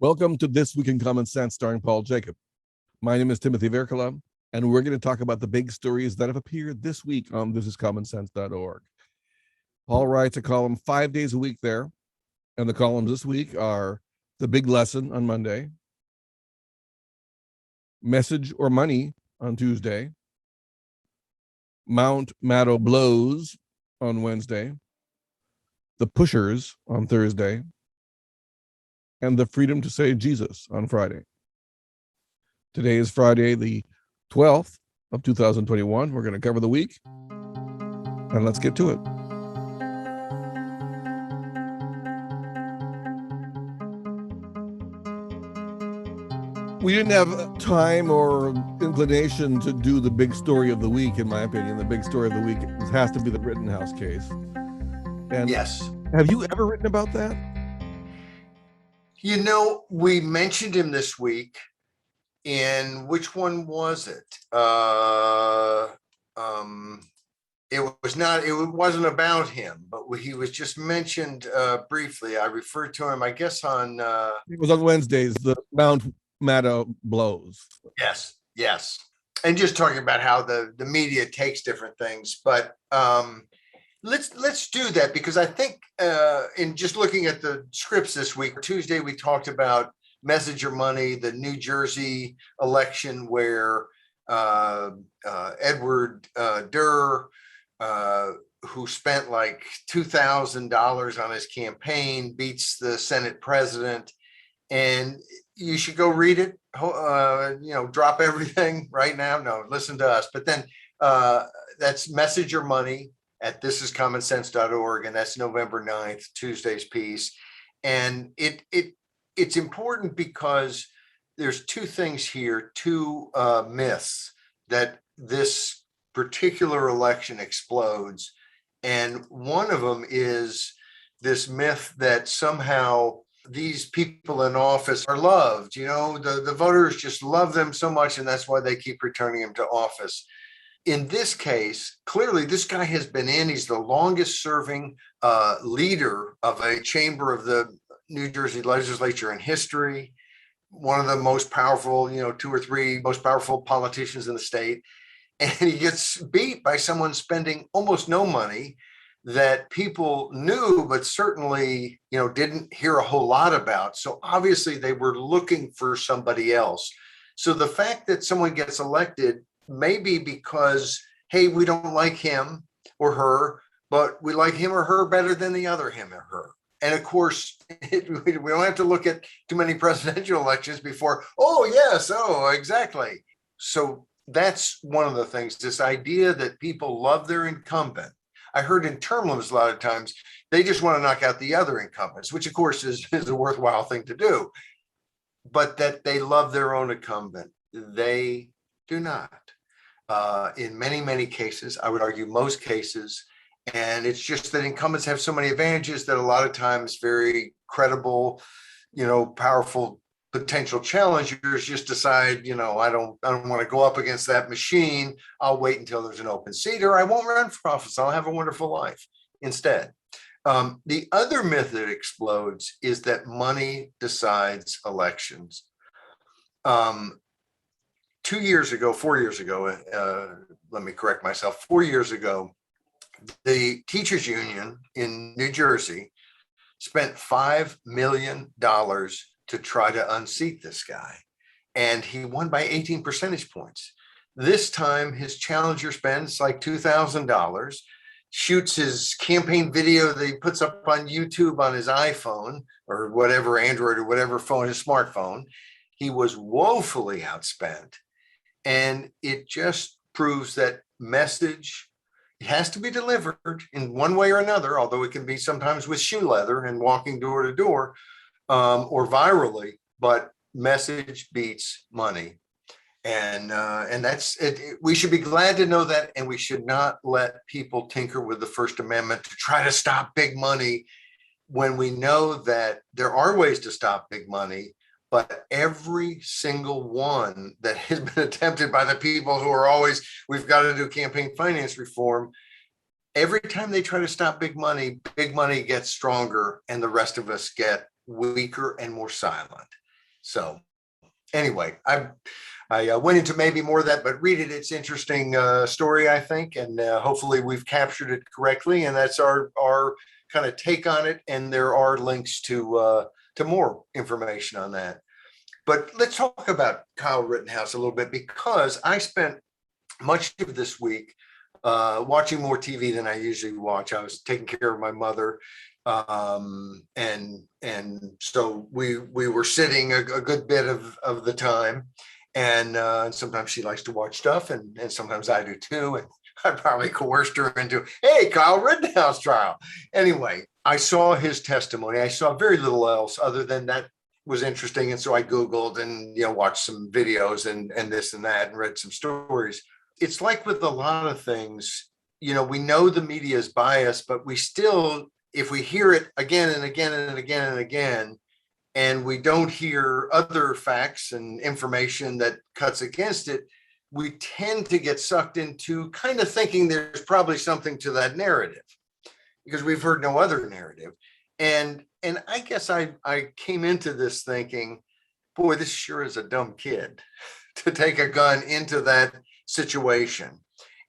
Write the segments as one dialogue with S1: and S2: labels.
S1: Welcome to This Week in Common Sense, starring Paul Jacob. My name is Timothy Verkala, and we're going to talk about the big stories that have appeared this week on thisiscommonsense.org. Paul writes a column 5 days a week there, and the columns this week are The Big Lesson on Monday, Message or Money on Tuesday, Mount Maddow Blows on Wednesday, The Pushers on Thursday, and The Freedom to Say Jesus on Friday. Today is Friday, the 12th of 2021. We're going to cover the week, and let's get to it. We didn't have time or inclination to do the big story of the week, in my opinion. The big story of the week has to be the Rittenhouse case. And
S2: yes.
S1: Have you ever written about that?
S2: You know, we mentioned him this week. In which one was it? It wasn't about him, but he was just mentioned briefly. I referred to him, I guess, on
S1: it was on Wednesdays, the Mount Maddow Blows.
S2: Yes. And just talking about how the media takes different things. But let's do that, because I think in just looking at the scripts this week, Tuesday we talked about Message or Money, the New Jersey election where Edward Durr, who spent like $2,000 on his campaign, beats the Senate president. And you should go read it, drop everything right now. No, listen to us. But then that's Message or Money at thisiscommonsense.org, and that's November 9th, Tuesday's piece. And it's important because there's two things here, two myths that this particular election explodes. And one of them is this myth that somehow these people in office are loved. You know, the voters just love them so much, and that's why they keep returning them to office. In this case, clearly this guy has been in. He's the longest serving leader of a chamber of the New Jersey legislature in history, one of the most powerful, 2 or 3 most powerful politicians in the state. And he gets beat by someone spending almost no money that people knew, but certainly, didn't hear a whole lot about. So obviously they were looking for somebody else. So the fact that someone gets elected may be because, hey, we don't like him or her, but we like him or her better than the other him or her. And of course, we don't have to look at too many presidential elections before, exactly. So that's one of the things, this idea that people love their incumbent. I heard in term limits a lot of times, they just want to knock out the other incumbents, which of course is a worthwhile thing to do. But that they love their own incumbent, they do not. In many, many cases, I would argue most cases. And it's just that incumbents have so many advantages that a lot of times very credible, powerful potential challengers just decide, I don't want to go up against that machine. I'll wait until there's an open seat, or I won't run for office. I'll have a wonderful life instead. The other myth that explodes is that money decides elections. 4 years ago, let me correct myself, 4 years ago, the teachers union in New Jersey spent $5 million to try to unseat this guy. And he won by 18 percentage points. This time his challenger spends like $2,000, shoots his campaign video that he puts up on YouTube on his iPhone or whatever, Android or whatever phone, his smartphone. He was woefully outspent. And it just proves that message, it has to be delivered in one way or another, although it can be sometimes with shoe leather and walking door to door or virally, but message beats money. And that's it. We should be glad to know that. And we should not let people tinker with the First Amendment to try to stop big money when we know that there are ways to stop big money. But every single one that has been attempted by the people who are always, we've got to do campaign finance reform. Every time they try to stop big money gets stronger and the rest of us get weaker and more silent. So anyway, I went into maybe more of that, but read it. It's interesting story, I think, and hopefully we've captured it correctly. And that's our kind of take on it. And there are links to more information on that. But let's talk about Kyle Rittenhouse a little bit, because I spent much of this week watching more TV than I usually watch. I was taking care of my mother, and so we were sitting a good bit of the time, and sometimes she likes to watch stuff, and sometimes I do too. And I probably coerced her into, hey, Kyle Rittenhouse trial. Anyway, I saw his testimony. I saw very little else other than that was interesting, and so I Googled and watched some videos and this and that, and read some stories. It's like with a lot of things, we know the media is biased, but we still, if we hear it again and again and again and again, and we don't hear other facts and information that cuts against it, we tend to get sucked into kind of thinking there's probably something to that narrative because we've heard no other narrative. And I guess I came into this thinking, boy, this sure is a dumb kid to take a gun into that situation.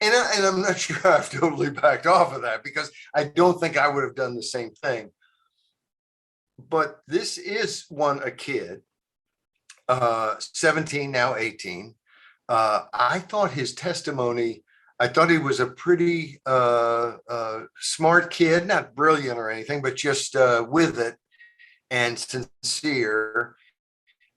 S2: And I'm not sure I've totally backed off of that, because I don't think I would have done the same thing. But this is a kid, 17, now 18. I thought his testimony, I thought he was a pretty smart kid, not brilliant or anything, but just with it and sincere.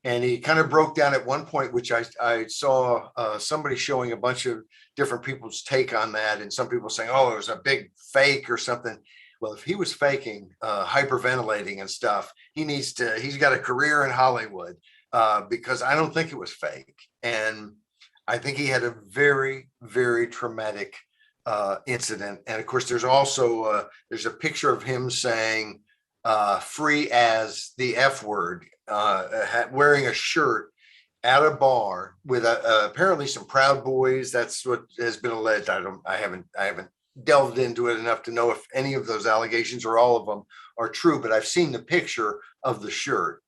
S2: And he kind of broke down at one point, which I saw somebody showing a bunch of different people's take on that. And some people saying, oh, it was a big fake or something. Well, if he was faking, hyperventilating and stuff, he's got a career in Hollywood, because I don't think it was fake. And I think he had a very, very traumatic incident. And of course, there's also there's a picture of him saying free as the F word, wearing a shirt at a bar with apparently some Proud Boys. That's what has been alleged. I haven't delved into it enough to know if any of those allegations or all of them are true, but I've seen the picture of the shirt.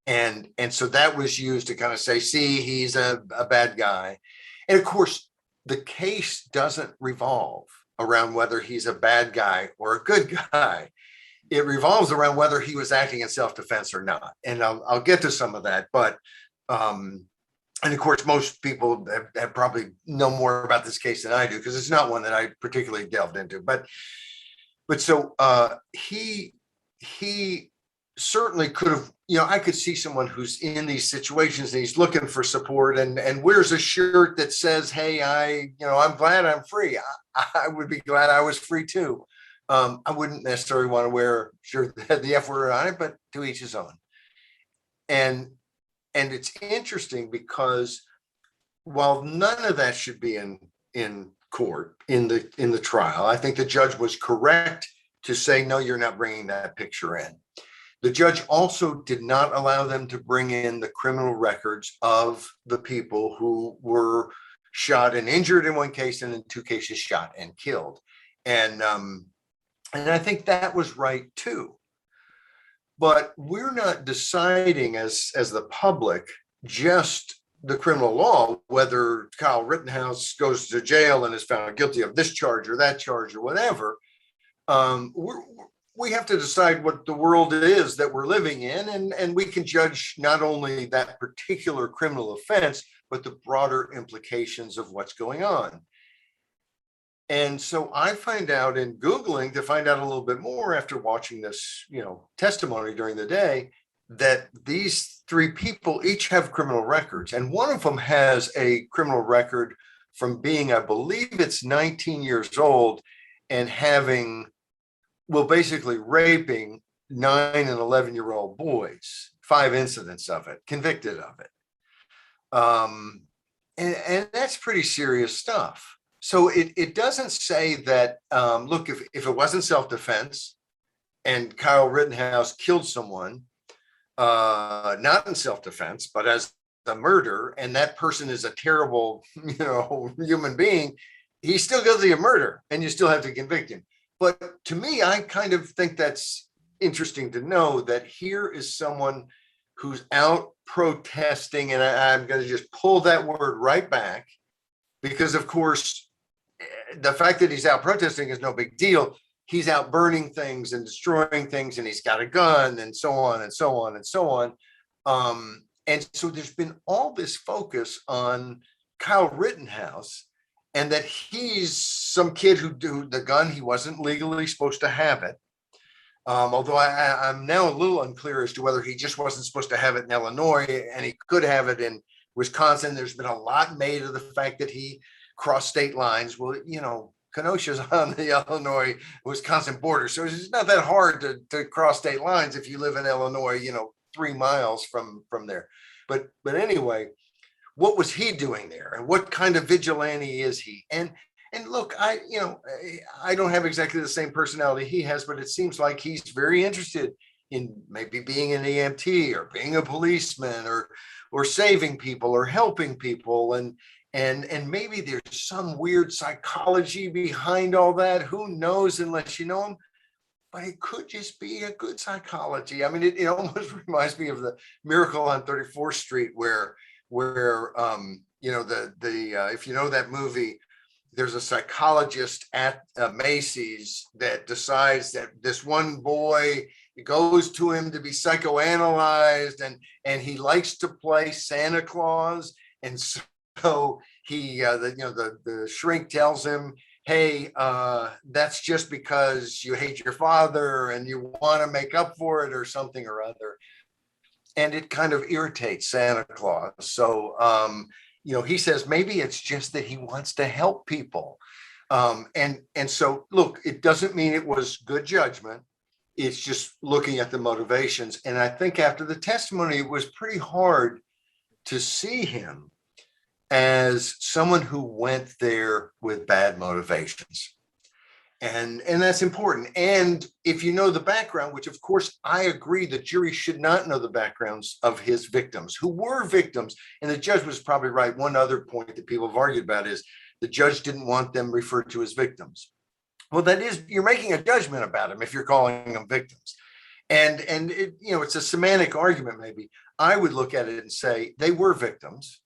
S2: And so that was used to kind of say, see, he's a bad guy. And of course, the case doesn't revolve around whether he's a bad guy or a good guy. It revolves around whether he was acting in self-defense or not. And I'll get to some of that. But, and of course, most people have probably know more about this case than I do, because it's not one that I particularly delved into. But so he certainly could have, I could see someone who's in these situations and he's looking for support and wears a shirt that says, hey, I'm glad I'm free. I would be glad I was free too. I wouldn't necessarily want to wear a shirt that had the F word on it, but to each his own. And it's interesting because while none of that should be in court, in the trial, I think the judge was correct to say, no, you're not bringing that picture in. The judge also did not allow them to bring in the criminal records of the people who were shot and injured in one case, and in two cases shot and killed. And I think that was right too. But we're not deciding as the public just the criminal law, whether Kyle Rittenhouse goes to jail and is found guilty of this charge or that charge or whatever. We have to decide what the world is that we're living in, and we can judge not only that particular criminal offense, but the broader implications of what's going on. And so I find out in Googling to find out a little bit more after watching this, testimony during the day, that these three people each have criminal records. And one of them has a criminal record from being, I believe it's 19 years old, and having, basically raping 9 and 11-year-old boys, 5 incidents of it, convicted of it. And that's pretty serious stuff. So it doesn't say that, look, if it wasn't self-defense and Kyle Rittenhouse killed someone, not in self-defense, but as a murder, and that person is a terrible, human being, he's still guilty of murder and you still have to convict him. But to me, I kind of think that's interesting to know that here is someone who's out protesting, and I'm going to just pull that word right back, because of course, the fact that he's out protesting is no big deal. He's out burning things and destroying things, and he's got a gun, and so on and so on and so on. And so there's been all this focus on Kyle Rittenhouse, and that he's some kid who do the gun. He wasn't legally supposed to have it. Although I'm now a little unclear as to whether he just wasn't supposed to have it in Illinois and he could have it in Wisconsin. There's been a lot made of the fact that he crossed state lines. Well, Kenosha's on the Illinois-Wisconsin border, so it's not that hard to cross state lines if you live in Illinois, 3 miles from there. But anyway, what was he doing there, and what kind of vigilante is he? And look, I don't have exactly the same personality he has, but it seems like he's very interested in maybe being an EMT or being a policeman or saving people or helping people. And maybe there's some weird psychology behind all that. Who knows unless you know him? But it could just be a good psychology. I mean, it almost reminds me of the Miracle on 34th Street, where if you know that movie, there's a psychologist at Macy's that decides that this one boy goes to him to be psychoanalyzed, and he likes to play Santa Claus, and so he the shrink tells him, hey, that's just because you hate your father and you want to make up for it or something or other. And it kind of irritates Santa Claus. So, he says maybe it's just that he wants to help people. And so, look, it doesn't mean it was good judgment. It's just looking at the motivations. And I think after the testimony, it was pretty hard to see him as someone who went there with bad motivations. And that's important. And if you know the background, which of course I agree, the jury should not know the backgrounds of his victims, who were victims. And the judge was probably right. One other point that people have argued about is the judge didn't want them referred to as victims. Well, that is, you're making a judgment about them if you're calling them victims. And it, it's a semantic argument. Maybe I would look at it and say they were victims,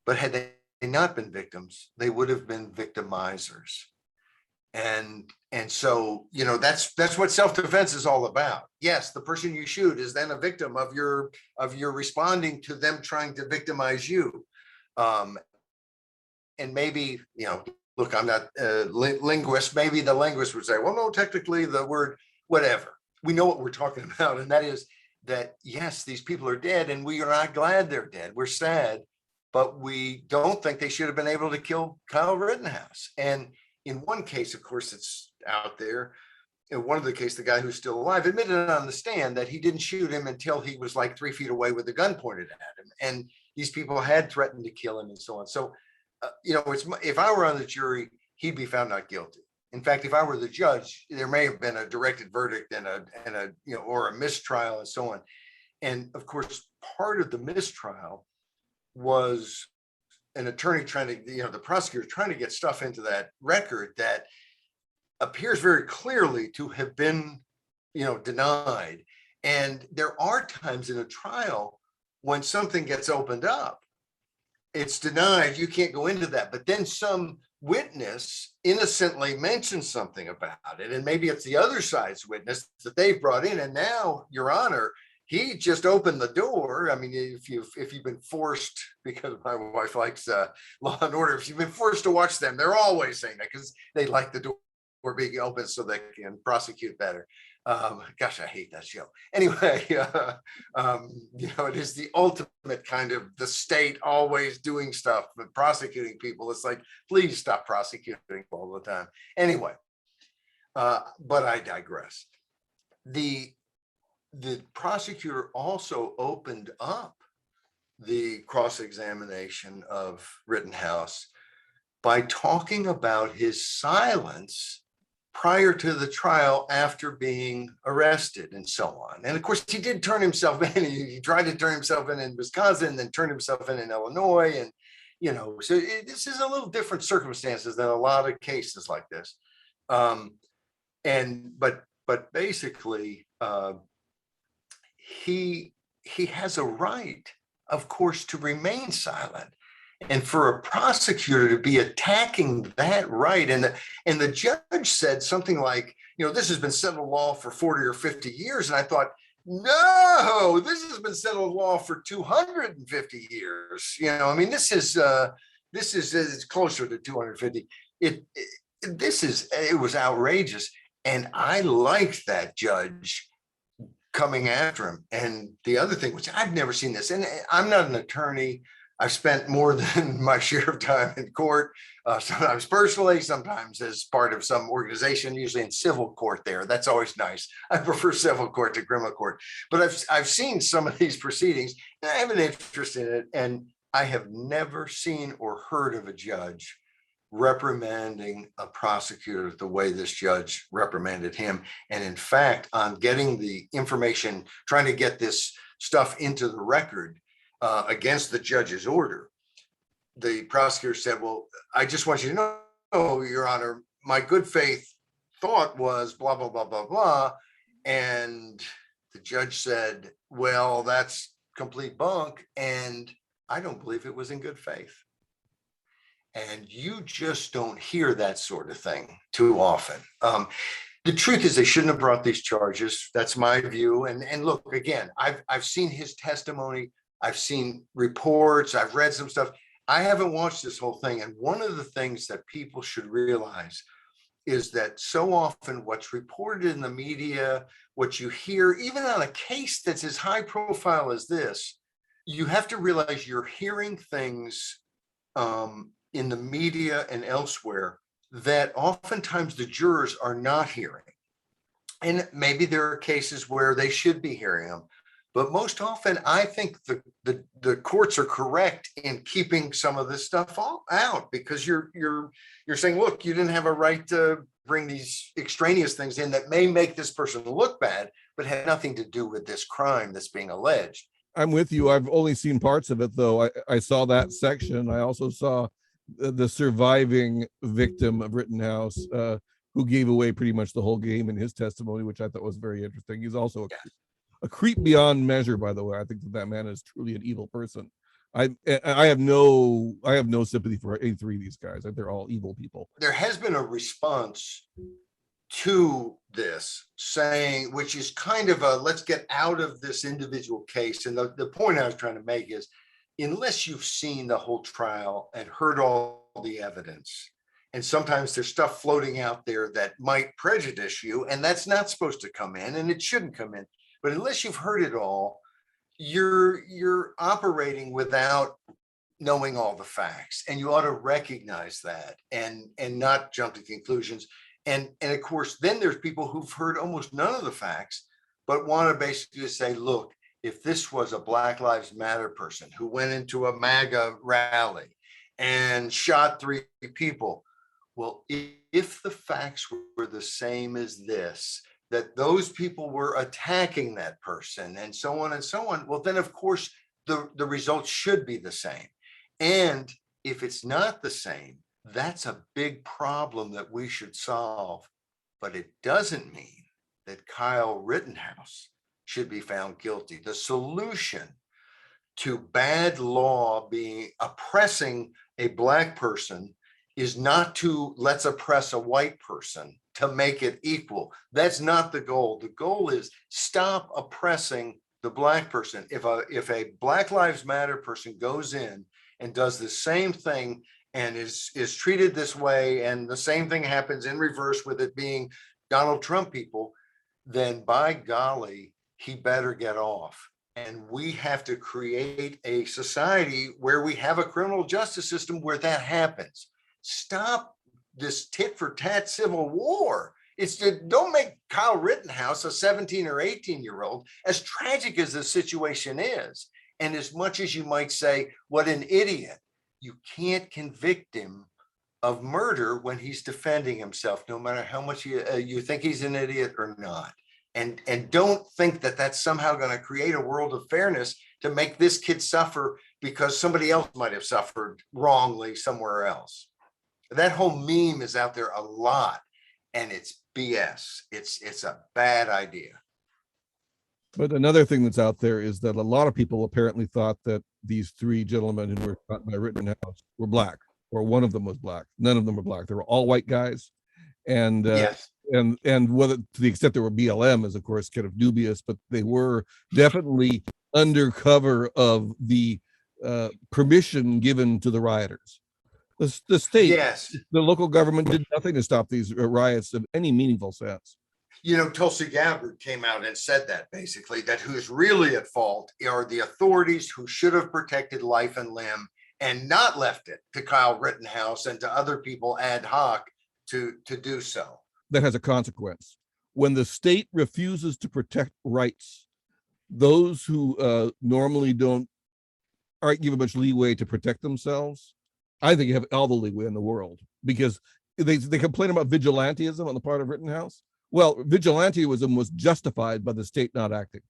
S2: but had they not been victims, they would have been victimizers. And so, that's what self-defense is all about. Yes, the person you shoot is then a victim of your responding to them trying to victimize you. And maybe, look, I'm not a linguist. Maybe the linguist would say, well, no, technically the word, whatever. We know what we're talking about. And that is that, yes, these people are dead and we are not glad they're dead. We're sad, but we don't think they should have been able to kill Kyle Rittenhouse. And in one case, of course, it's out there. In one of the cases, the guy who's still alive admitted on the stand that he didn't shoot him until he was like 3 feet away with a gun pointed at him. And these people had threatened to kill him and so on. So, if I were on the jury, he'd be found not guilty. In fact, if I were the judge, there may have been a directed verdict and or a mistrial and so on. And of course, part of the mistrial was an attorney trying to, the prosecutor trying to get stuff into that record that appears very clearly to have been, denied. And there are times in a trial when something gets opened up, it's denied, you can't go into that. But then some witness innocently mentions something about it, and maybe it's the other side's witness that they've brought in. And now, Your Honor, he just opened the door. I mean, if you've been forced, because my wife likes Law and Order, if you've been forced to watch them, they're always saying that because they like the door being open so they can prosecute better. Gosh, I hate that show. Anyway, it is the ultimate kind of the state always doing stuff, but prosecuting people. It's like, please stop prosecuting all the time. Anyway, but I digress. The prosecutor also opened up the cross-examination of Rittenhouse by talking about his silence prior to the trial, after being arrested and so on. And of course, he did turn himself in. He tried to turn himself in Wisconsin, then turned himself in Illinois. And, so this is a little different circumstances than a lot of cases like this. But basically, he he has a right, of course, to remain silent. And for a prosecutor to be attacking that right, and the judge said something like, this has been settled law for 40 or 50 years. And I thought, no, this has been settled law for 250 years. I mean, this is it's closer to 250. It was outrageous. And I liked that judge coming after him. And the other thing, which I've never seen this, and I'm not an attorney. I've spent more than my share of time in court, sometimes personally, sometimes as part of some organization, usually in civil court there. That's always nice. I prefer civil court to criminal court. But I've seen some of these proceedings, and I have an interest in it. And I have never seen or heard of a judge reprimanding a prosecutor the way this judge reprimanded him. And in fact, on getting the information, trying to get this stuff into the record, against the judge's order, the prosecutor said, well, I just want you to know, Your Honor, my good faith thought was blah, blah, blah, blah, blah. And the judge said, well, that's complete bunk. And I don't believe it was in good faith. And you just don't hear that sort of thing too often. The truth is they shouldn't have brought these charges. That's my view. And look, again, I've seen his testimony. I've seen reports, I've read some stuff. I haven't watched this whole thing. And one of the things that people should realize is that so often what's reported in the media, what you hear, even on a case that's as high profile as this, you have to realize you're hearing things in the media and elsewhere that oftentimes the jurors are not hearing. And maybe there are cases where they should be hearing them. But most often, I think the courts are correct in keeping some of this stuff all out, because you're saying, look, you didn't have a right to bring these extraneous things in that may make this person look bad, but had nothing to do with this crime that's being alleged.
S1: I'm with you. I've only seen parts of it, though. I saw that section. I also saw the surviving victim of Rittenhouse, who gave away pretty much the whole game in his testimony, which I thought was very interesting. He's also a creep beyond measure, by the way. I think that man is truly an evil person. I have no sympathy for any three of these guys. They're all evil people.
S2: There has been a response to this saying, which is kind of a, let's get out of this individual case. And the point I was trying to make is, unless you've seen the whole trial and heard all the evidence, and sometimes there's stuff floating out there that might prejudice you, and that's not supposed to come in, and it shouldn't come in. But unless you've heard it all, you're operating without knowing all the facts, and you ought to recognize that and not jump to conclusions. And of course, then there's people who've heard almost none of the facts, but want to basically say, look, if this was a Black Lives Matter person who went into a MAGA rally and shot 3 people, well, if the facts were the same as this, that those people were attacking that person and so on and so on, well, then of course the results should be the same. And if it's not the same, that's a big problem that we should solve. But it doesn't mean that Kyle Rittenhouse should be found guilty. The solution to bad law being oppressing a Black person is not to let's oppress a white person to make it equal. That's not the goal. The goal is stop oppressing the Black person. If a Black Lives Matter person goes in and does the same thing and is treated this way, and the same thing happens in reverse with it being Donald Trump people, then by golly, he better get off. And we have to create a society where we have a criminal justice system where that happens. Stop this tit for tat civil war. Don't make Kyle Rittenhouse a 17 or 18-year-old, as tragic as the situation is. And as much as you might say, what an idiot, you can't convict him of murder when he's defending himself, no matter how much you think he's an idiot or not. And don't think that that's somehow going to create a world of fairness to make this kid suffer because somebody else might have suffered wrongly somewhere else. That whole meme is out there a lot, and it's BS. It's a bad idea.
S1: But another thing that's out there is that a lot of people apparently thought that these three gentlemen who were shot by Rittenhouse were black, or one of them was black. None of them were black. They were all white guys, and
S2: Yes.
S1: and whether to the extent they were BLM is of course kind of dubious, but they were definitely under cover of the permission given to the rioters. The state,
S2: Yes.
S1: the local government did nothing to stop these riots in any meaningful sense.
S2: Tulsi Gabbard came out and said that basically, that who's really at fault are the authorities who should have protected life and limb and not left it to Kyle Rittenhouse and to other people ad hoc to do so.
S1: That has a consequence. When the state refuses to protect rights, those who normally aren't given much leeway to protect themselves, I think you have all the leeway in the world, because they complain about vigilantism on the part of Rittenhouse. Well, vigilantism was justified by the state not acting,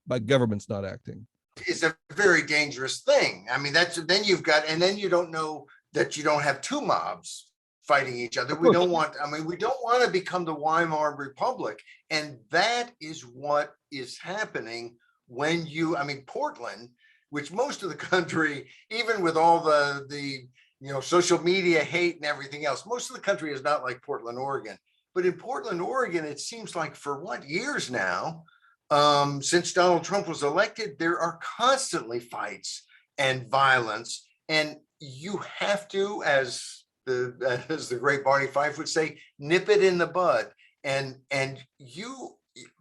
S1: by governments not acting.
S2: It's a very dangerous thing. I mean, then you don't know that you don't have two mobs fighting each other. We don't want to become the Weimar Republic. And that is what is happening when Portland, which most of the country, even with all the social media hate and everything else, most of the country is not like Portland, Oregon. But in Portland, Oregon, it seems like for years now, since Donald Trump was elected, there are constantly fights and violence, and you have to, as the great Barney Fife would say, nip it in the bud. And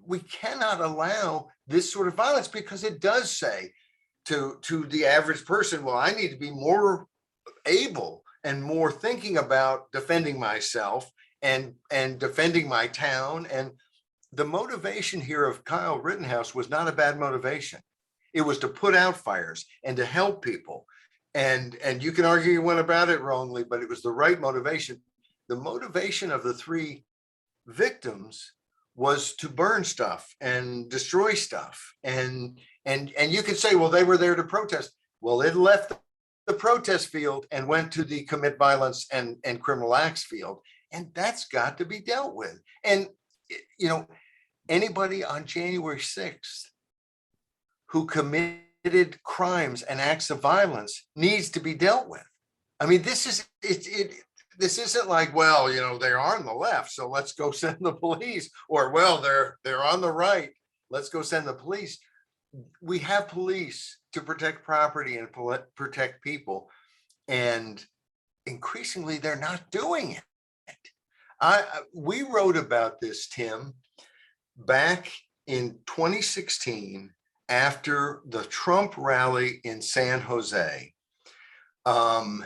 S2: we cannot allow this sort of violence, because it does say to the average person, well, I need to be more able and more thinking about defending myself and defending my town. And the motivation here of Kyle Rittenhouse was not a bad motivation. It was to put out fires and to help people. And you can argue you went about it wrongly, but it was the right motivation. The motivation of the three victims was to burn stuff and destroy stuff. And you could say, well, they were there to protest. Well, it left the protest field and went to the commit violence and criminal acts field. And that's got to be dealt with. And, anybody on January 6th who committed crimes and acts of violence needs to be dealt with. I mean, this isn't like, well, they're on the left, so let's go send the police, or, well, they're on the right, let's go send the police. We have police to protect property and protect people. And increasingly, they're not doing it. We wrote about this, Tim, back in 2016 after the Trump rally in San Jose. And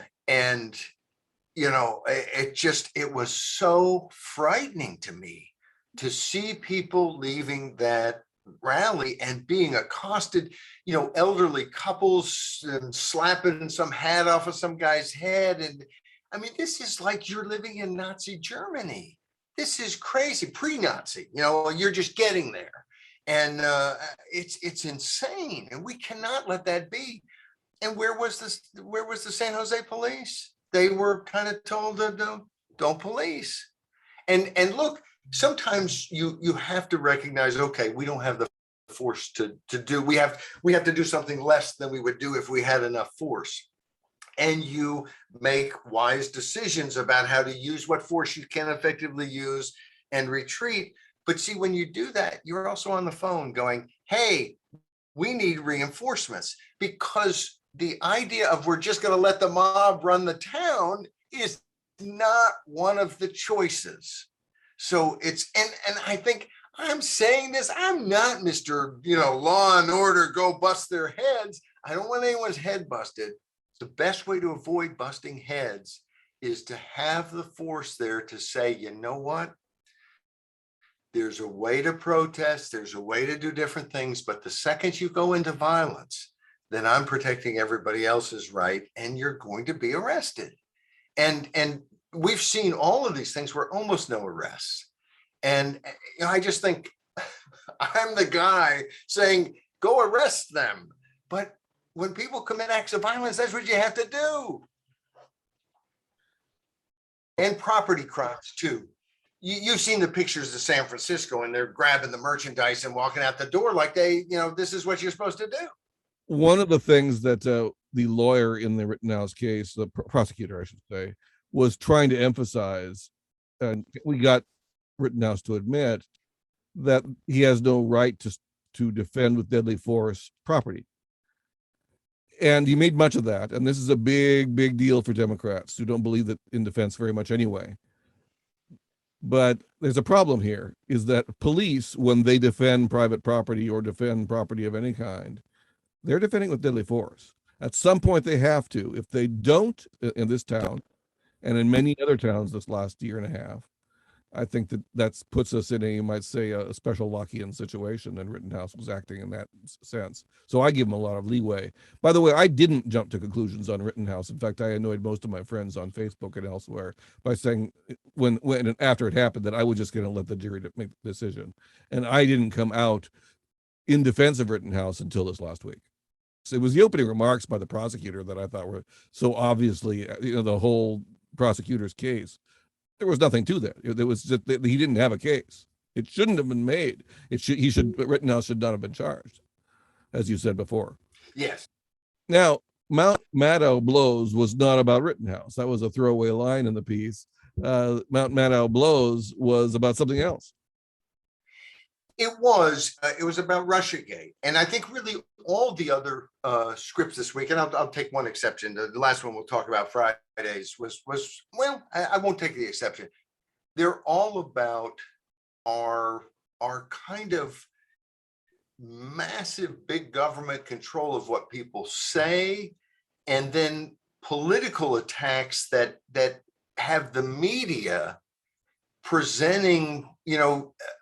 S2: it was so frightening to me to see people leaving that rally and being accosted, elderly couples and slapping some hat off of some guy's head. And I mean, this is like you're living in Nazi Germany. This is crazy, pre-Nazi, you're just getting there. And it's insane. And we cannot let that be. And where was the San Jose police? They were kind of told to don't police. And look, sometimes you have to recognize, okay, we don't have the force to do, we have to do something less than we would do if we had enough force. And you make wise decisions about how to use what force you can effectively use and retreat. But see, when you do that, you're also on the phone going, hey, we need reinforcements, because the idea of we're just going to let the mob run the town is not one of the choices. So and I think I'm saying this, I'm not Mr. Law and Order, go bust their heads. I don't want anyone's head busted. The best way to avoid busting heads is to have the force there to say, you know what? There's a way to protest, there's a way to do different things, but the second you go into violence, then I'm protecting everybody else's right, and you're going to be arrested. And we've seen all of these things where almost no arrests. And I just think I'm the guy saying, go arrest them. But when people commit acts of violence, that's what you have to do. And property crimes too. you've seen the pictures of San Francisco, and they're grabbing the merchandise and walking out the door like this is what you're supposed to do.
S1: One of the things that the lawyer in the Rittenhouse case, the prosecutor, I should say, was trying to emphasize, and we got Rittenhouse to admit that he has no right to defend with deadly force property. And he made much of that. And this is a big, big deal for Democrats who don't believe that in defense very much anyway. But there's a problem here, is that police, when they defend private property or defend property of any kind, they're defending with deadly force. At some point they have to. If they don't in this town and in many other towns this last year and a half, I think that puts us in you might say, a special Lockean situation, and Rittenhouse was acting in that sense. So I give him a lot of leeway. By the way, I didn't jump to conclusions on Rittenhouse. In fact, I annoyed most of my friends on Facebook and elsewhere by saying when after it happened that I was just going to let the jury make the decision. And I didn't come out in defense of Rittenhouse until this last week. So it was the opening remarks by the prosecutor that I thought were so obviously, the whole prosecutor's case. There was nothing to that. It was just that he didn't have a case. It shouldn't have been made. Rittenhouse should not have been charged, as you said before.
S2: Yes.
S1: Now, Mount Maddow blows was not about Rittenhouse. That was a throwaway line in the piece. Mount Maddow blows was about something else.
S2: It was about Russiagate. And I think really all the other scripts this week, and I'll take one exception. The last one we'll talk about Fridays was well, I won't take the exception. They're all about our kind of massive big government control of what people say, and then political attacks that have the media presenting,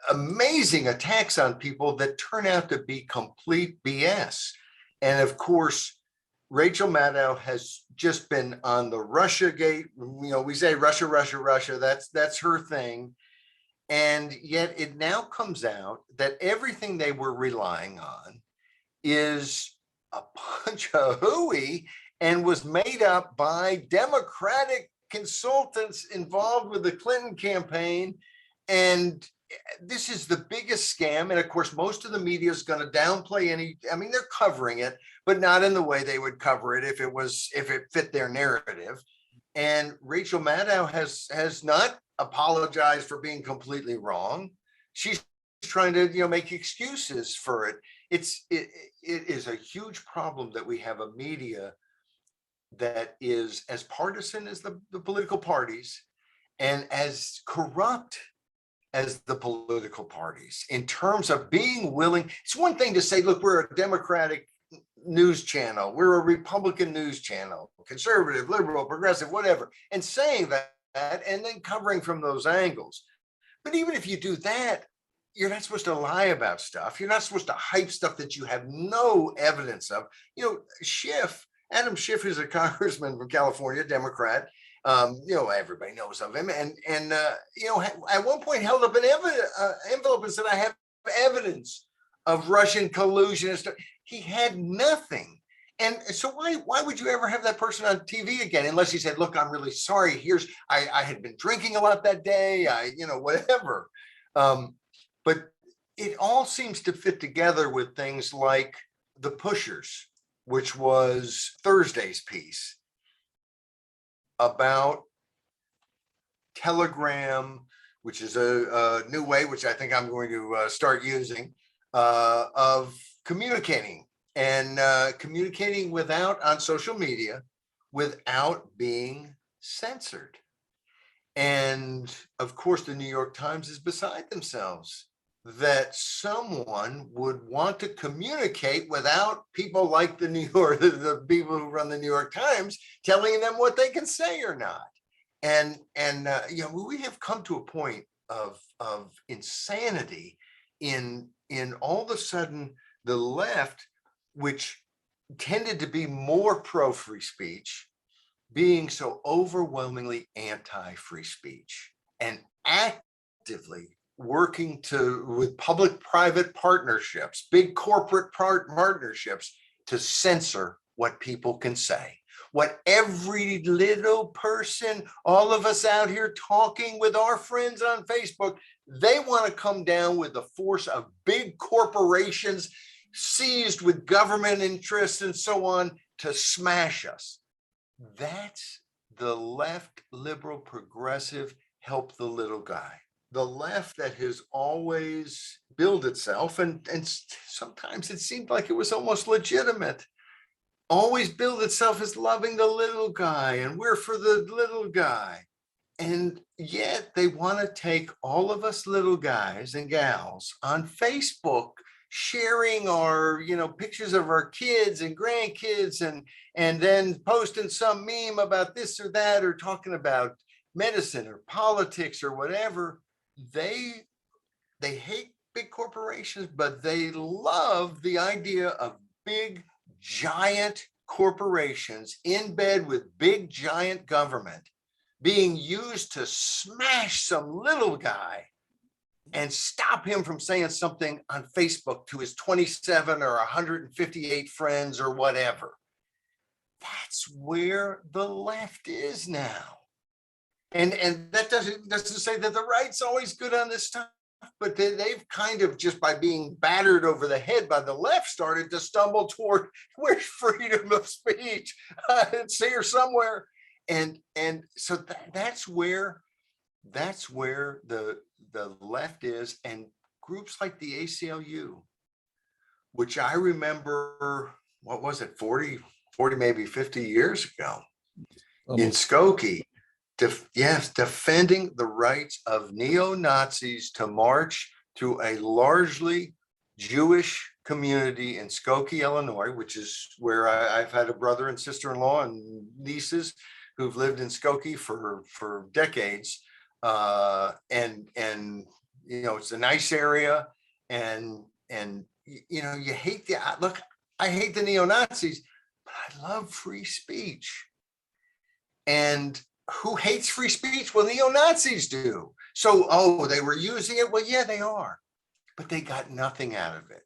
S2: amazing attacks on people that turn out to be complete BS. And of course, Rachel Maddow has just been on the Russiagate. We say Russia. That's her thing. And yet it now comes out that everything they were relying on is a bunch of hooey and was made up by Democratic consultants involved with the Clinton campaign. And this is the biggest scam. And of course, most of the media is going to downplay they're covering it, but not in the way they would cover it if it fit their narrative. And Rachel Maddow has not apologized for being completely wrong. She's trying to, make excuses for it. It is a huge problem that we have a media that is as partisan as the political parties and as corrupt as the political parties in terms of being willing. It's one thing to say, look, we're a Democratic news channel, we're a Republican news channel, conservative, liberal, progressive, whatever, and saying that and then covering from those angles. But even if you do that, you're not supposed to lie about stuff. You're not supposed to hype stuff that you have no evidence of. Adam Schiff is a congressman from California, Democrat. Everybody knows of him. And at one point held up an envelope and said, I have evidence of Russian collusion and stuff. He had nothing. And so why would you ever have that person on TV again? Unless he said, look, I'm really sorry. I had been drinking a lot that day. Whatever. But it all seems to fit together with things like The Pushers, which was Thursday's piece about Telegram, which is a new way, which I think I'm going to start using, of communicating and communicating on social media without being censored. And of course, the New York Times is beside themselves that someone would want to communicate without people like the people who run the New York Times telling them what they can say or not. And we have come to a point of insanity in all of a sudden the left, which tended to be more pro-free speech, being so overwhelmingly anti-free speech and actively working with public-private partnerships, big corporate partnerships to censor what people can say. what every little person, all of us out here talking with our friends on Facebook, they want to come down with the force of big corporations seized with government interests and so on to smash us. That's the left, liberal, progressive, help the little guy. The left that has always billed itself, and sometimes it seemed like it was almost legitimate, always billed itself as loving the little guy, and we're for the little guy. And yet they want to take all of us little guys and gals on Facebook, sharing our, pictures of our kids and grandkids, and then posting some meme about this or that, or talking about medicine or politics or whatever. They hate big corporations, but they love the idea of big, giant corporations in bed with big, giant government being used to smash some little guy and stop him from saying something on Facebook to his 27 or 158 friends or whatever. That's where the left is now. And that doesn't say that the right's always good on this stuff, but they've kind of, just by being battered over the head by the left, started to stumble toward, where's freedom of speech? It's here somewhere. And so that's where the left is. And groups like the ACLU, which I remember, what was it, 40, maybe 50 years ago, in Skokie, defending the rights of neo-Nazis to march through a largely Jewish community in Skokie, Illinois, which is where I've had a brother and sister-in-law and nieces who've lived in Skokie for decades. And it's a nice area, and you hate I hate the neo-Nazis, but I love free speech. And who hates free speech? Well, neo-Nazis do. So, they were using it. Well, yeah, they are, but they got nothing out of it.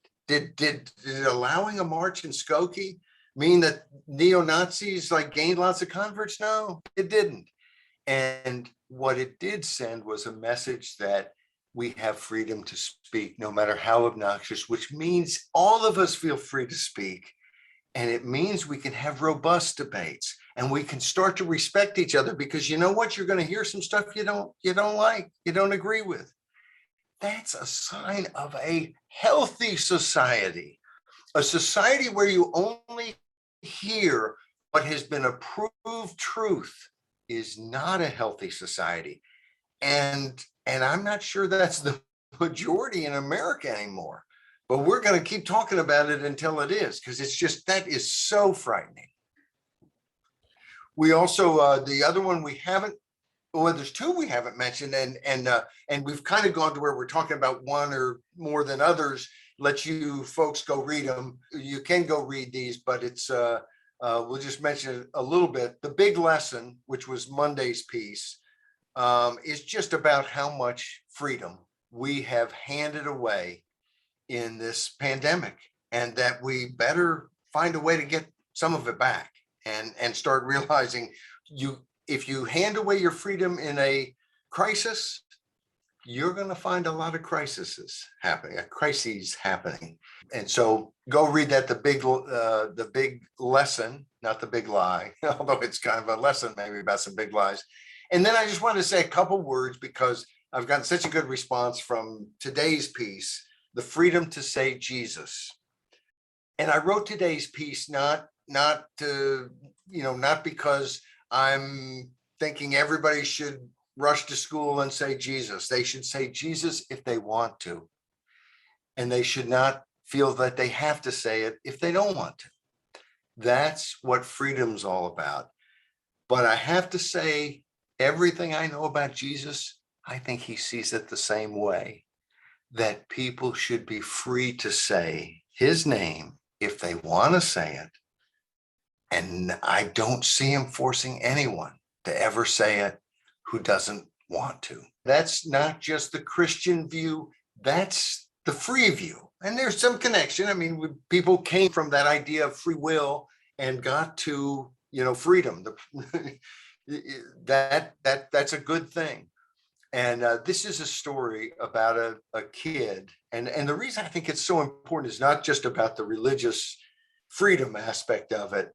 S2: Did allowing a march in Skokie mean that neo-Nazis gained lots of converts? No, it didn't. And what it did send was a message that we have freedom to speak, no matter how obnoxious, which means all of us feel free to speak. And it means we can have robust debates, and we can start to respect each other, because you know what? You're going to hear some stuff you don't like, you don't agree with. That's a sign of a healthy society, a society where you only hear what has been approved truth is not a healthy society. And I'm not sure that's the majority in America anymore. But we're going to keep talking about it until it is, because that is so frightening. We also, the other one we haven't, there's two we haven't mentioned, and we've kind of gone to where we're talking about one or more than others. Let you folks go read them. You can go read these, but it's, we'll just mention it a little bit. The Big Lesson, which was Monday's piece, is just about how much freedom we have handed away in this pandemic, and that we better find a way to get some of it back, and start realizing if you hand away your freedom in a crisis, you're going to find a lot of crises happening. And so go read that, the big lesson, not the big lie, although it's kind of a lesson maybe about some big lies. And then I just wanted to say a couple words, because I've gotten such a good response from today's piece, the freedom to say Jesus. And I wrote today's piece not because I'm thinking everybody should rush to school and say Jesus. They should say Jesus if they want to, and they should not feel that they have to say it if they don't want to. That's what freedom's all about. But I have to say, everything I know about Jesus, I think he sees it the same way, that people should be free to say his name if they want to say it. And I don't see him forcing anyone to ever say it who doesn't want to. That's not just the Christian view, that's the free view. And there's some connection. I mean, people came from that idea of free will and got to freedom. That's a good thing. And this is a story about a kid. And the reason I think it's so important is not just about the religious freedom aspect of it.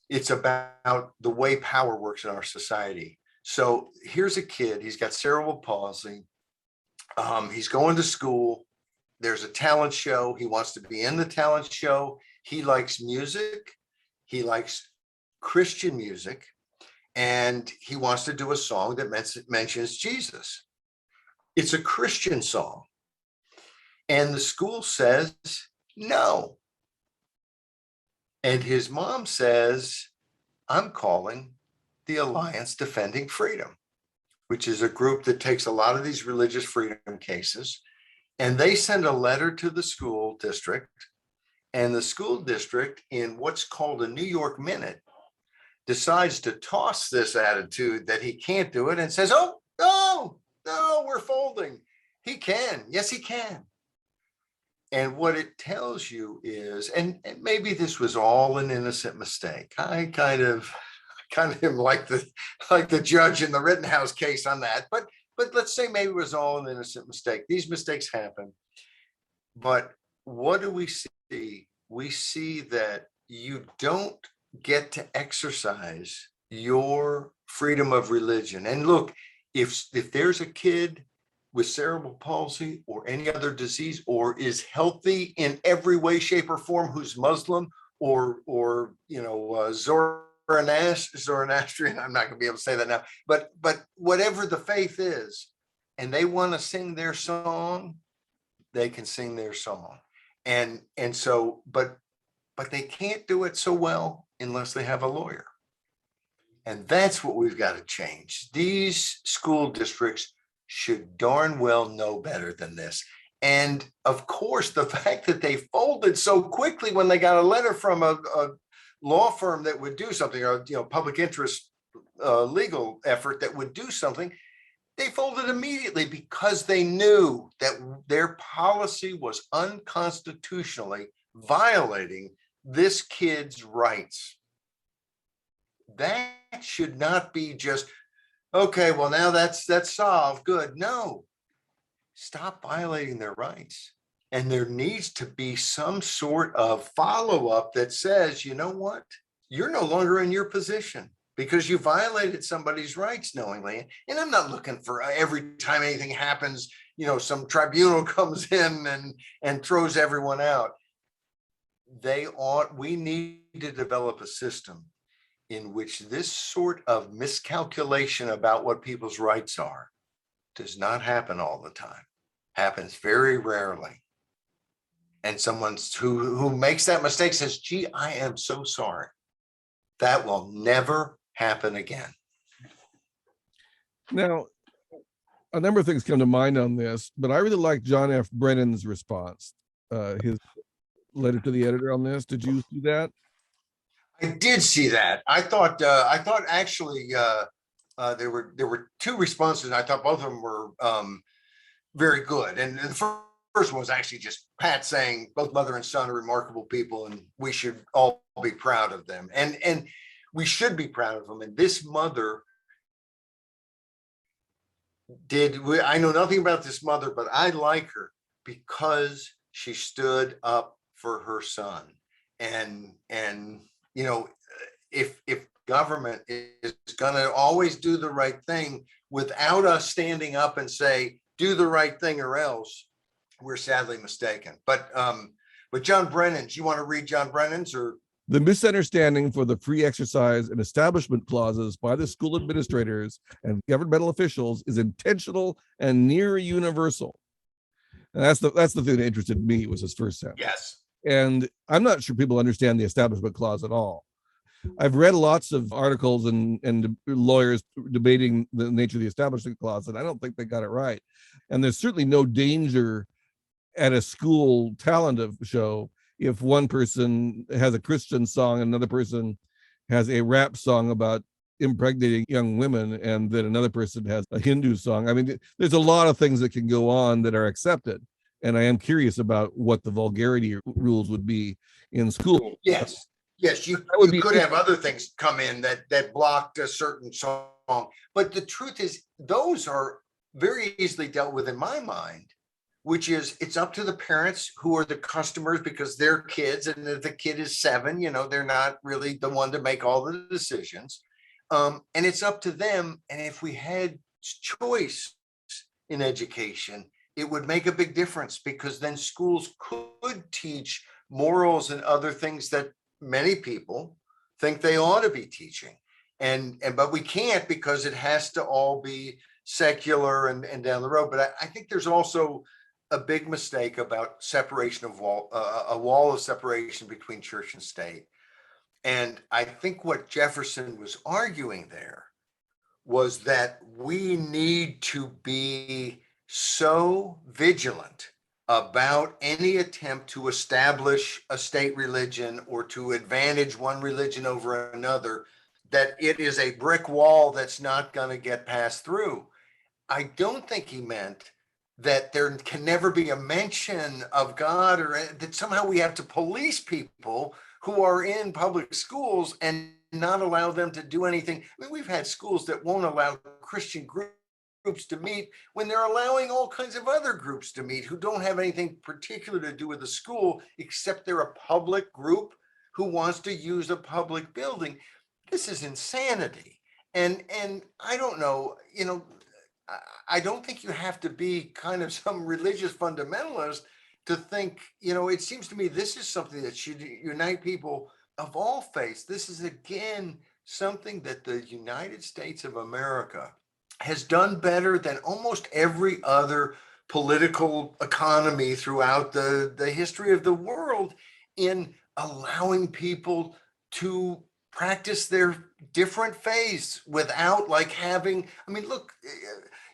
S2: It's about the way power works in our society. So here's a kid, he's got cerebral palsy. He's going to school. There's a talent show. He wants to be in the talent show. He likes music. He likes Christian music. And he wants to do a song that mentions Jesus. It's a Christian song. And the school says no. And his mom says, I'm calling the Alliance Defending Freedom, which is a group that takes a lot of these religious freedom cases. And they send a letter to the school district. And the school district, in what's called a New York Minute, decides to toss this attitude that he can't do it and says, oh, no, we're folding. He can. Yes, he can. And what it tells you is, and maybe this was all an innocent mistake. I kind of am like the judge in the Rittenhouse case on that. But let's say maybe it was all an innocent mistake. These mistakes happen. But what do we see? We see that you don't get to exercise your freedom of religion. And look, if there's a kid with cerebral palsy or any other disease, or is healthy in every way, shape, or form, who's Muslim or Zoroastrian, I'm not going to be able to say that now, but whatever the faith is, and they want to sing their song, they can sing their song. And so, but they can't do it so well unless they have a lawyer. And that's what we've got to change. These school districts should darn well know better than this. And of course, the fact that they folded so quickly when they got a letter from a law firm that would do something, or public interest legal effort that would do something, they folded immediately because they knew that their policy was unconstitutionally violating this kid's rights. That should not be just, okay, well, now that's solved. Good. No, stop violating their rights. And there needs to be some sort of follow-up that says, you know what? You're no longer in your position because you violated somebody's rights knowingly. And I'm not looking for every time anything happens, some tribunal comes in and throws everyone out. We need to develop a system in which this sort of miscalculation about what people's rights are does not happen all the time, happens very rarely. And someone who makes that mistake says, gee, I am so sorry. That will never happen again.
S1: Now, a number of things come to mind on this, but I really like John F. Brennan's response, his letter to the editor on this. Did you see that?
S2: I did see that. I thought actually there were two responses. And I thought both of them were very good. And the first one was actually just Pat saying both mother and son are remarkable people, and we should all be proud of them. And we should be proud of them. And this mother I know nothing about this mother, but I like her because she stood up for her son. And if government is going to always do the right thing without us standing up and say, do the right thing or else, we're sadly mistaken. But John Brennan's, you want to read John Brennan's? Or
S1: the misunderstanding for the free exercise and establishment clauses by the school administrators and governmental officials is intentional and near universal. And that's the thing that interested me, was his first sentence.
S2: Yes.
S1: And I'm not sure people understand the establishment clause at all. I've read lots of articles and lawyers debating the nature of the establishment clause, and I don't think they got it right. And there's certainly no danger at a school talent show if one person has a Christian song and another person has a rap song about impregnating young women, and then another person has a Hindu song. I mean, there's a lot of things that can go on that are accepted. And I am curious about what the vulgarity rules would be in school.
S2: Yes. Yes,
S1: That would
S2: you
S1: be
S2: could have other things come in that blocked a certain song, but the truth is those are very easily dealt with in my mind, which is it's up to the parents who are the customers because they're kids, and if the kid is 7, they're not really the one to make all the decisions. And it's up to them. And if we had choice in education, it would make a big difference, because then schools could teach morals and other things that many people think they ought to be teaching. And but we can't, because it has to all be secular and down the road. But I think there's also a big mistake about separation of a wall of separation between church and state. And I think what Jefferson was arguing there was that we need to be so vigilant about any attempt to establish a state religion or to advantage one religion over another, that it is a brick wall that's not going to get passed through. I don't think he meant that there can never be a mention of God, or that somehow we have to police people who are in public schools and not allow them to do anything. I mean, we've had schools that won't allow Christian groups to meet when they're allowing all kinds of other groups to meet who don't have anything particular to do with the school, except they're a public group who wants to use a public building. This is insanity. And I don't know, I don't think you have to be kind of some religious fundamentalist to think, it seems to me this is something that should unite people of all faiths. This is, again, something that the United States of America has done better than almost every other political economy throughout the history of the world, in allowing people to practice their different faiths without having, I mean, look,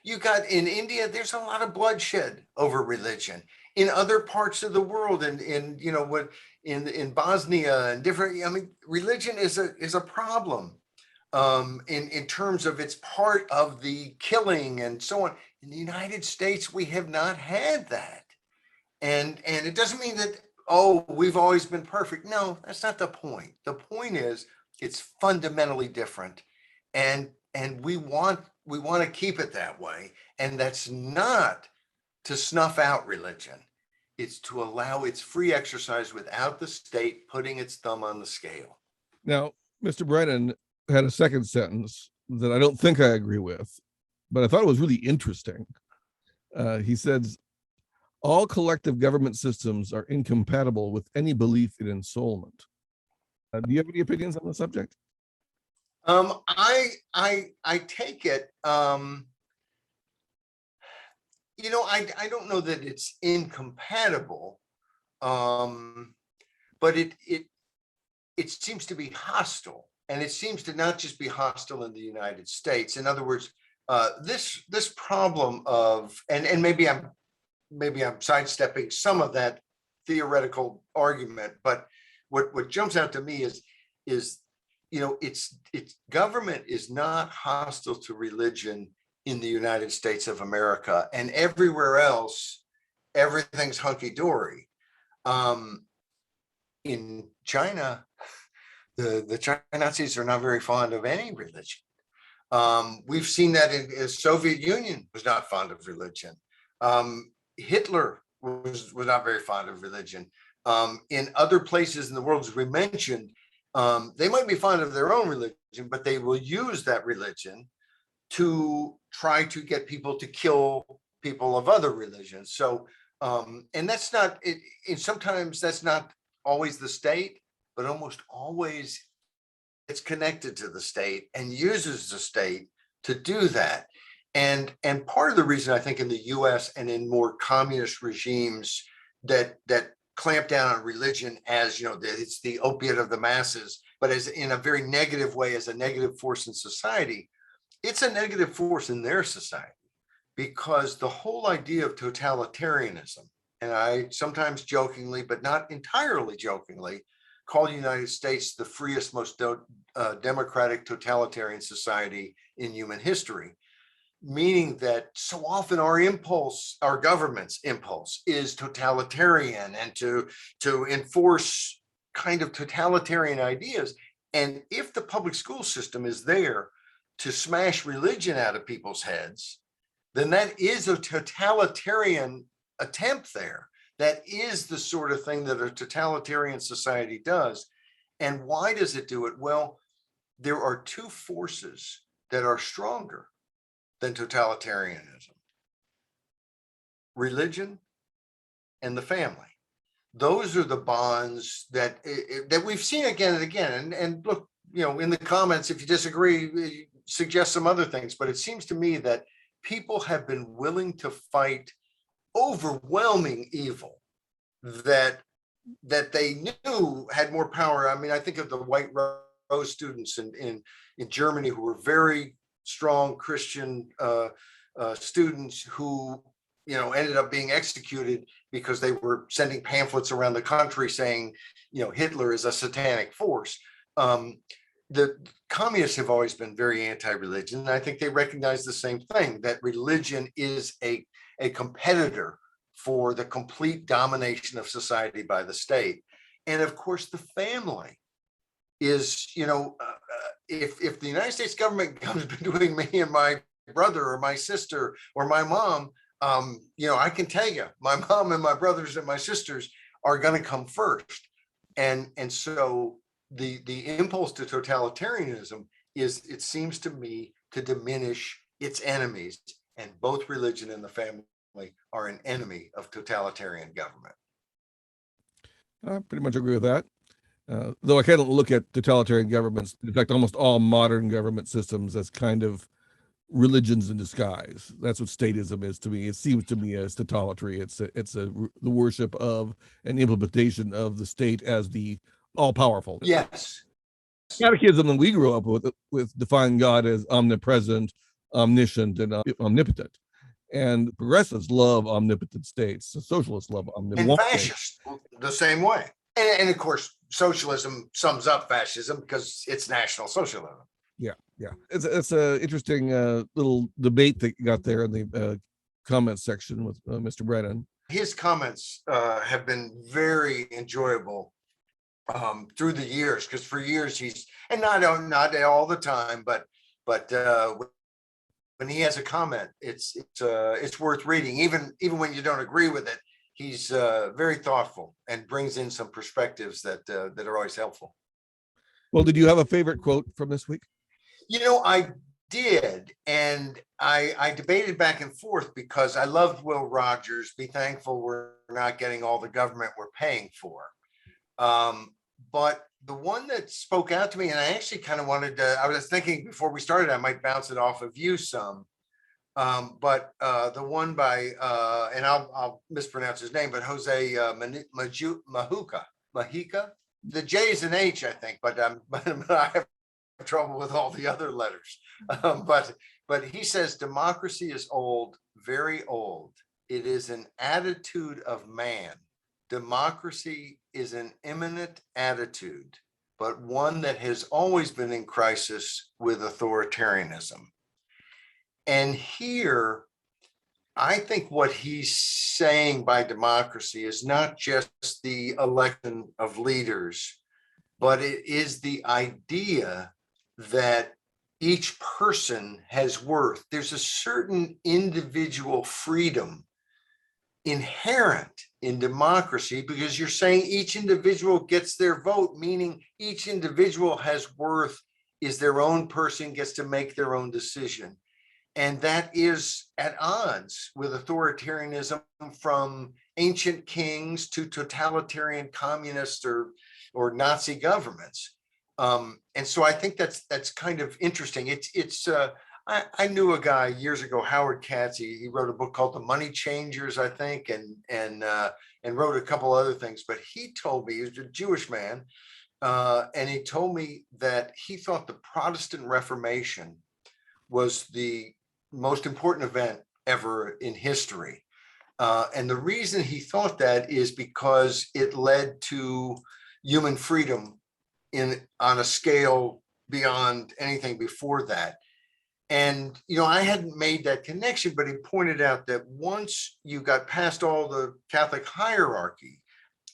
S2: you got in India, there's a lot of bloodshed over religion. In other parts of the world, and in Bosnia and different, I mean, religion is a problem, in terms of it's part of the killing and so on. In the United States, we have not had that, and it doesn't mean that, oh, we've always been perfect. No, that's not the point. The point is it's fundamentally different, and we want to keep it that way. And that's not to snuff out religion. It's to allow its free exercise without the state putting its thumb on the scale.
S1: Now, Mr. Brennan had a second sentence that I don't think I agree with, but I thought it was really interesting. He says, all collective government systems are incompatible with any belief in ensoulment. Do you have any opinions on the subject?
S2: I take it, I don't know that it's incompatible, but it seems to be hostile, and it seems to not just be hostile in the United States. In other words, this problem of, and maybe I'm sidestepping some of that theoretical argument, but what jumps out to me is it's government is not hostile to religion in the United States of America, and everywhere else everything's hunky-dory. In China, the China Nazis are not very fond of any religion. We've seen that in the Soviet Union was not fond of religion. Hitler was not very fond of religion. In other places in the world, as we mentioned, they might be fond of their own religion, but they will use that religion to try to get people to kill people of other religions. So, and that's not, sometimes that's not always the state, but almost always it's connected to the state and uses the state to do that. And part of the reason I think in the US and in more communist regimes that clamp down on religion as, it's the opiate of the masses, but as in a very negative way, as a negative force in society, it's a negative force in their society, because the whole idea of totalitarianism, and I sometimes jokingly, but not entirely jokingly, call the United States the freest, most democratic totalitarian society in human history, meaning that so often our government's impulse is totalitarian and to enforce kind of totalitarian ideas. And if the public school system is there to smash religion out of people's heads, then that is a totalitarian attempt there. That is the sort of thing that a totalitarian society does. And why does it do it? Well, there are two forces that are stronger than totalitarianism: religion and the family. Those are the bonds that we've seen again and again. And look, in the comments, if you disagree, suggest some other things. But it seems to me that people have been willing to fight overwhelming evil that they knew had more power. I mean, I think of the White Rose students in Germany, who were very strong Christian students who ended up being executed because they were sending pamphlets around the country saying, Hitler is a satanic force. The communists have always been very anti-religion, and I think they recognize the same thing, that religion is a competitor for the complete domination of society by the state. And of course, the family is, if the United States government comes between me and my brother or my sister or my mom, I can tell you, my mom and my brothers and my sisters are going to come first. And so the impulse to totalitarianism is, it seems to me, to diminish its enemies, and both religion and the family are an enemy of totalitarian government.
S1: I pretty much agree with that. Though I kind of look at totalitarian governments, in fact, almost all modern government systems, as kind of religions in disguise. That's what statism is to me. It seems to me as totalitarian. It's the worship of an implementation of the state as the all-powerful.
S2: Yes.
S1: Catechism that we grew up with define God as omnipresent, omniscient, and omnipotent. And progressives love omnipotent states. The socialists love omnipotent.
S2: And fascists the same way. And of course, socialism sums up fascism because it's National Socialism.
S1: Yeah. It's a interesting little debate that you got there in the comments section with Mr. Brennan. His comments have been very enjoyable through the years, because for years he's, and not all the time, but when he has a comment, it's worth reading, even when you don't agree with it. He's very thoughtful and brings in some perspectives that are always helpful. Well, did you have a favorite quote from this week? I did, and I debated back and forth, because I loved Will Rogers, "Be thankful we're not getting all the government we're paying for." But the one that spoke out to me, and I actually kind of wanted to, I was thinking before we started, I might bounce it off of you some. But the one by, and I'll mispronounce his name, but José Mujica. The J is an H, I think, but I have trouble with all the other letters. But he says, "Democracy is old, very old. It is an attitude of man. Democracy is an imminent attitude, but one that has always been in crisis with authoritarianism." And here, I think what he's saying by democracy is not just the election of leaders, but it is the idea that each person has worth. There's a certain individual freedom inherent in democracy, because you're saying each individual gets their vote, meaning each individual has worth, is their own person, gets to make their own decision. And that is at odds with authoritarianism, from ancient kings to totalitarian communist or Nazi governments. And so I think that's kind of interesting. I knew a guy years ago, Howard Katz. He wrote a book called The Money Changers, I think, and wrote a couple other things. But he told me, he was a Jewish man, and he told me that he thought the Protestant Reformation was the most important event ever in history. And the reason he thought that is because it led to human freedom on a scale beyond anything before that. And, I hadn't made that connection, but he pointed out that once you got past all the Catholic hierarchy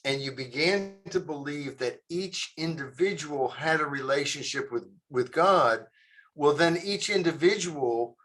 S2: and you began to believe that each individual had a relationship with God, well, then each individual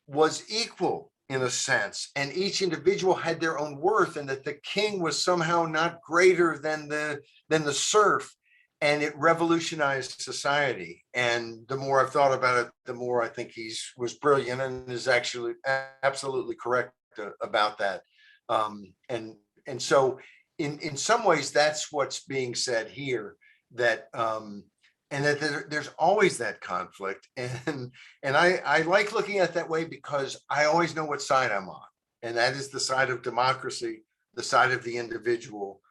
S2: was equal in a sense, and each individual had their own worth, and that the king was somehow not greater than the serf, and it revolutionized society. And the more I've thought about it, the more I think was brilliant and is actually absolutely correct about that. And so in some ways that's what's being said here, that and that there's always that conflict, and I like looking at it that way because I always know what side I'm on, and that is the side of democracy, the side of the individual,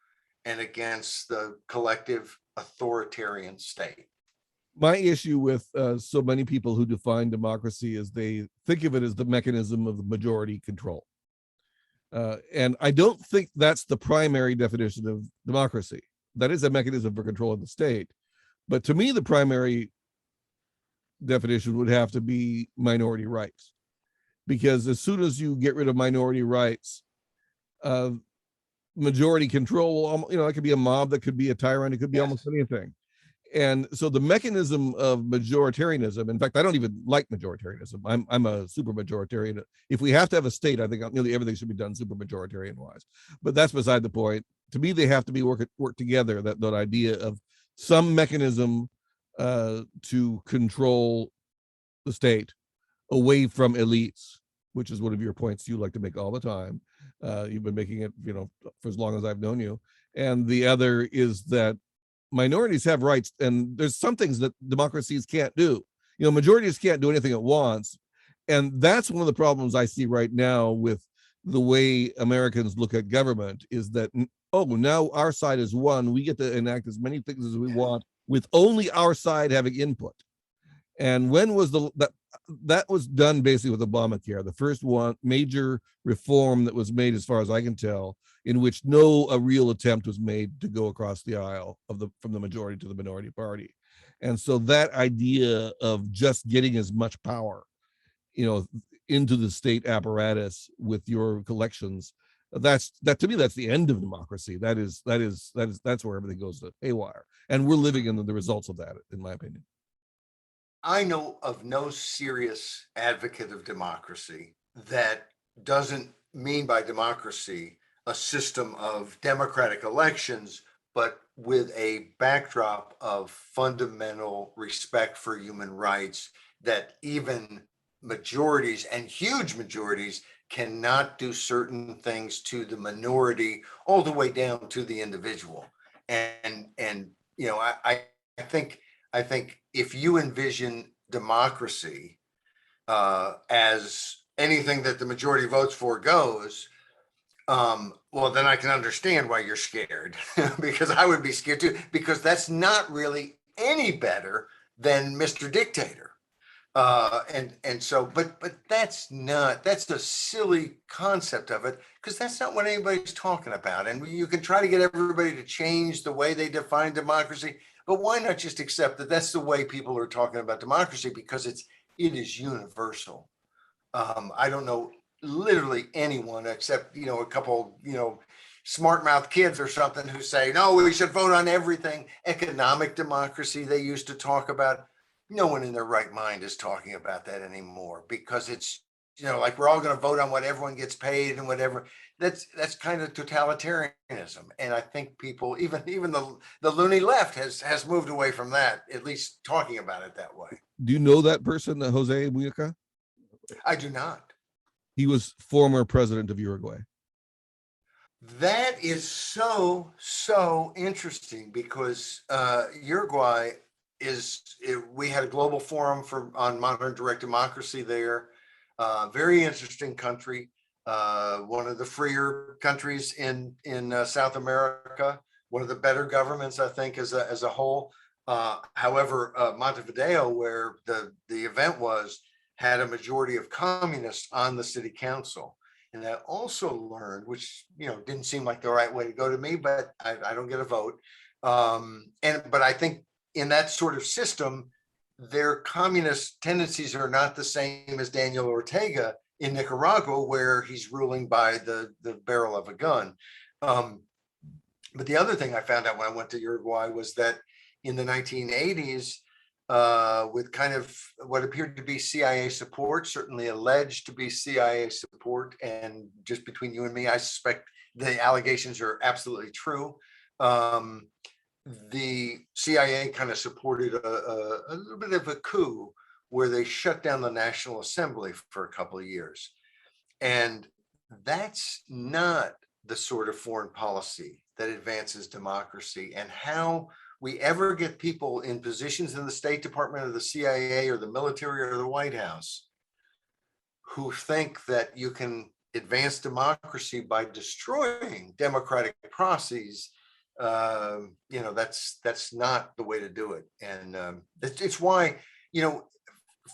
S2: and against the collective authoritarian state.
S1: My issue with so many people who define democracy is they think of it as the mechanism of majority control. And I don't think that's the primary definition of democracy. That is a mechanism for control of the state. But to me, the primary definition would have to be minority rights. Because as soon as you get rid of minority rights, majority control, it could be a mob, that could be a tyrant, it could be almost anything. And so the mechanism of majoritarianism, in fact, I don't even like majoritarianism. I'm a super majoritarian. If we have to have a state, I think nearly everything should be done super majoritarian wise. But that's beside the point. To me, they have to be work together. That idea of some mechanism to control the state away from elites, which is one of your points you like to make all the time. You've been making it, for as long as I've known you. And the other is that minorities have rights, and there's some things that democracies can't do. Majorities can't do anything at once, and that's one of the problems I see right now with the way Americans look at government, is that, oh, now our side is one, we get to enact as many things as we want with only our side having input. And when was that was done basically with Obamacare, the first one major reform that was made, as far as I can tell, in which a real attempt was made to go across the aisle from the majority to the minority party. And so that idea of just getting as much power, into the state apparatus with your collections, that to me, that's the end of democracy. That's where everything goes to haywire. And we're living in the results of that, in my opinion.
S2: I know of no serious advocate of democracy that doesn't mean by democracy a system of democratic elections, but with a backdrop of fundamental respect for human rights, that even majorities and huge majorities cannot do certain things to the minority all the way down to the individual. And I think if you envision democracy as anything that the majority votes for goes, well, then I can understand why you're scared, because I would be scared too, because that's not really any better than Mr. Dictator. And so, but that's a silly concept of it, because that's not what anybody's talking about. And you can try to get everybody to change the way they define democracy, but why not just accept that that's the way people are talking about democracy, because it is universal. I don't know literally anyone except, a couple, smart mouth kids or something who say, no, we should vote on everything. Economic democracy, they used to talk about. No one in their right mind is talking about that anymore, because it's, like we're all going to vote on what everyone gets paid and whatever. That's kind of totalitarianism. And I think people, even the loony left has moved away from that, at least talking about it that way.
S1: Do you know that person, José Mujica?
S2: I do not.
S1: He was former president of Uruguay.
S2: That is so interesting, because Uruguay we had a global forum on modern direct democracy there. Very interesting country. One of the freer countries in South America. One of the better governments, I think, as a whole. However, Montevideo, where the event was, had a majority of communists on the city council. And I also learned, which didn't seem like the right way to go to me, but I don't get a vote. But I think in that sort of system, their communist tendencies are not the same as Daniel Ortega in Nicaragua, where he's ruling by the barrel of a gun. But the other thing I found out when I went to Uruguay was that in the 1980s, with kind of what appeared to be CIA support, certainly alleged to be CIA support, and just between you and me, I suspect the allegations are absolutely true. The CIA kind of supported a little bit of a coup where they shut down the National Assembly for a couple of years. And that's not the sort of foreign policy that advances democracy. And how we ever get people in positions in the State Department or the CIA or the military or the White House who think that you can advance democracy by destroying democratic processes, that's not the way to do it. And it's why,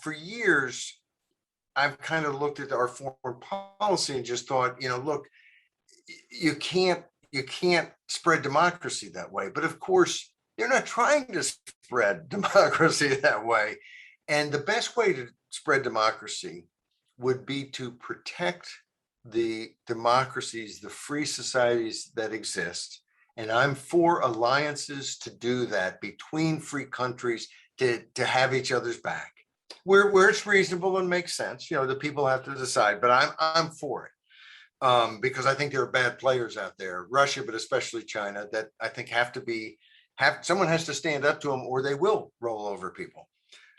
S2: for years, I've kind of looked at our foreign policy and just thought, look, you can't spread democracy that way. But of course, they're not trying to spread democracy that way. And the best way to spread democracy would be to protect the democracies, the free societies that exist. And I'm for alliances to do that between free countries to have each other's back. Where it's reasonable and makes sense, the people have to decide, but I'm for it. Because I think there are bad players out there, Russia, but especially China, that I think someone has to stand up to them or they will roll over people.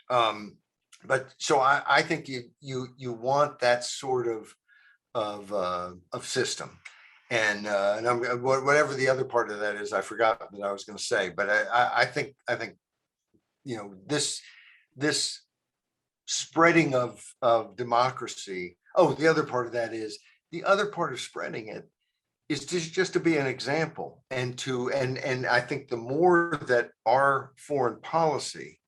S2: But so I think you want that sort of system. And whatever the other part of that is, I forgot that I was going to say, but I think this spreading of democracy. Oh, the other part of that is, the other part of spreading it is just to be an example, and I think the more that our foreign policy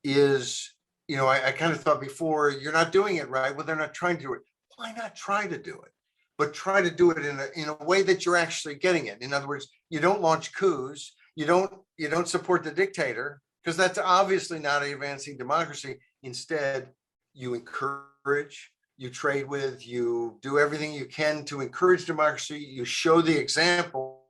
S2: is, I kind of thought before, you're not doing it right. Well, they're not trying to do it. Why not try to do it? But try to do it in a way that you're actually getting it. In other words, you don't launch coups. You don't support the dictator, because that's obviously not advancing democracy. Instead, you encourage, you trade with, you do everything you can to encourage democracy. You show the example.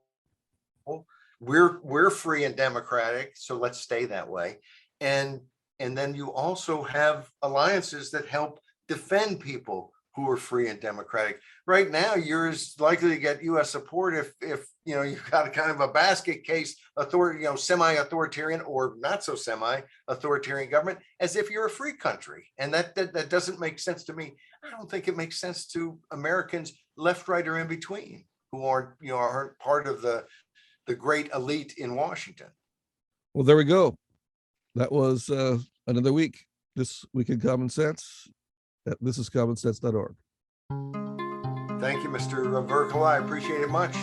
S2: We're free and democratic, so let's stay that way. And then you also have alliances that help defend people who are free and democratic. Right now, you're as likely to get U.S. support if you've got a kind of a basket case semi-authoritarian or not so semi-authoritarian government as if you're a free country. And that doesn't make sense to me. I don't think it makes sense to Americans, left, right, or in between, who aren't part of the great elite in Washington.
S1: Well, there we go. That was another week. This week in Common Sense. This is commonsense.org.
S2: Thank you, Mr. Verkel. I appreciate it much.